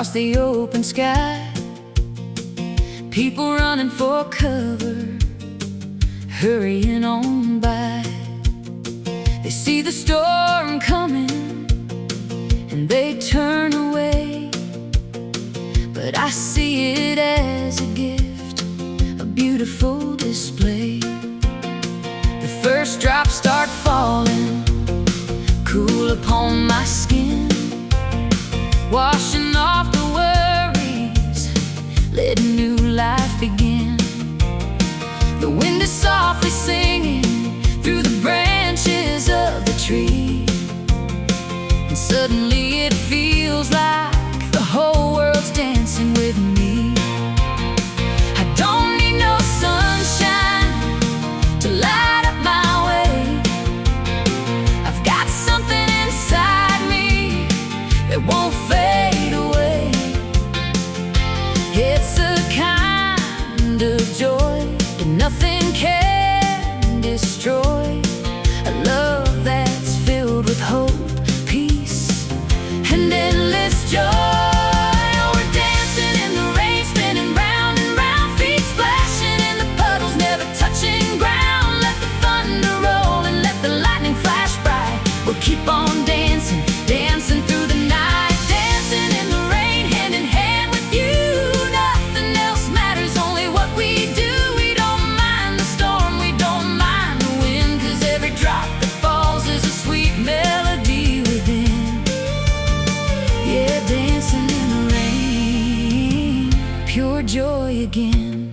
across the open sky. People running for cover, hurrying on by. They see the storm coming and they turn away, but I see it as a gift, a beautiful display. The first drops start falling, cool upon my skin, washing off the worries, letting new life begin. The wind is softly singing through the branches of the tree, and suddenly it feels like the whole world's dancing with me. I don't need no sunshine to light up my way. I've got something inside me that won't fade away. It's a kind of joy that nothing can destroy, a love that's filled with hope, peace, and endless joy. We're dancing in the rain, spinning round and round, feet splashing in the puddles, never touching ground. Let the thunder roll and let the lightning flash bright. We'll keep on dancing, dancing through the night, dancing in the rain, hand in hand with you. Nothing else matters, only what we do. We don't mind the storm, we don't mind the wind, 'cause every drop that falls is a sweet melody within. Yeah, dancing in the rain, pure joy again.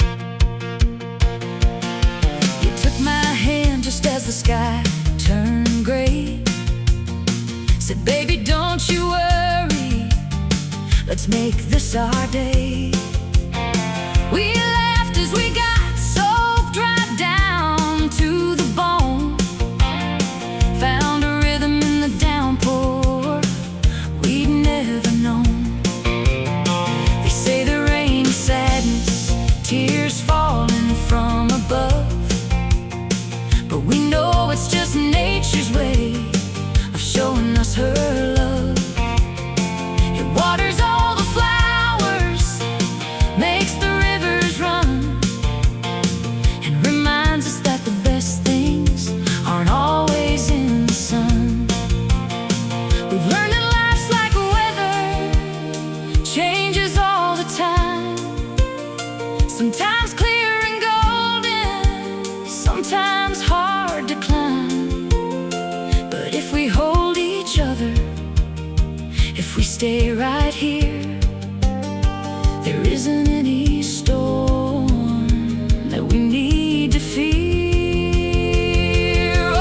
You took my hand just as the sky turned gray, said, baby, don't you worry, let's make this our day. We laughed as we got soaked right down to the bone, found a rhythm in the downpour we'd never known. They say the rain is sadness, tears falling from above, but we know it's just nature's way of showing us her love. It waters all the flowers, makes the rivers run, and reminds us that the best things aren't always in the sun. We've learned that life's like weather, changes all the time. Sometimes clear and golden, sometimes hard to climb. But if we hold each other, if we stay right here, there isn't any storm that we need to fear.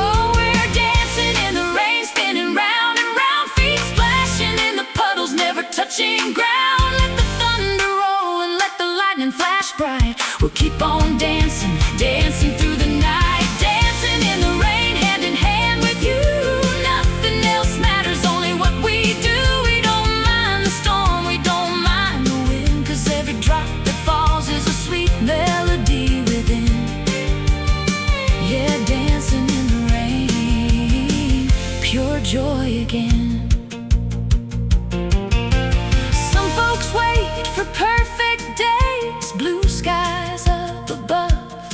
Oh, we're dancing in the rain, spinning round and round, feet splashing in the puddles, never touching ground. Let the thunder roll and let the lightning flash bright. We'll keep on dancing, dancing through the night, dancing in the rain, hand in hand with you. Nothing else matters, only what we do. We don't mind the storm, we don't mind the wind, 'cause every drop that falls is a sweet melody within. Yeah, dancing in the rain, pure joy again. Some folks wait for perfect days, blue skies up above,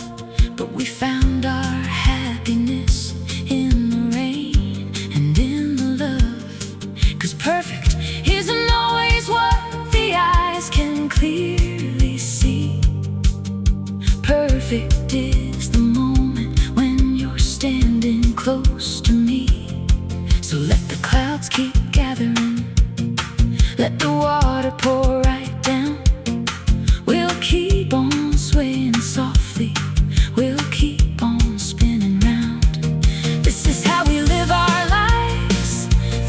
but we found our happiness in the rain and in the love. 'Cause perfect isn't always what the eyes can clearly see. Perfect is the moment when you're standing close to me. So let the clouds keep gathering, let the water pour right down. We'll keep on swaying softly, we'll keep on spinning round. This is how we live our lives,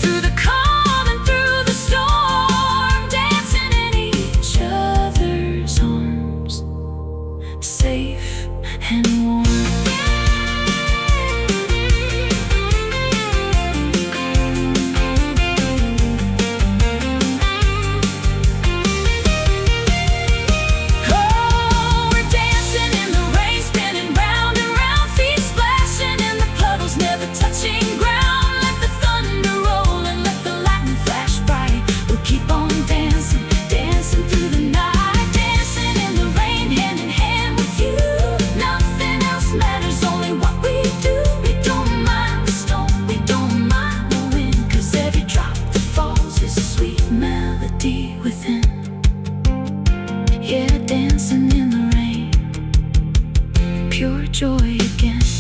through the calm and through the storm, dancing in each other's arms, safe and warm. Yeah, dancing in the rain, pure joy again.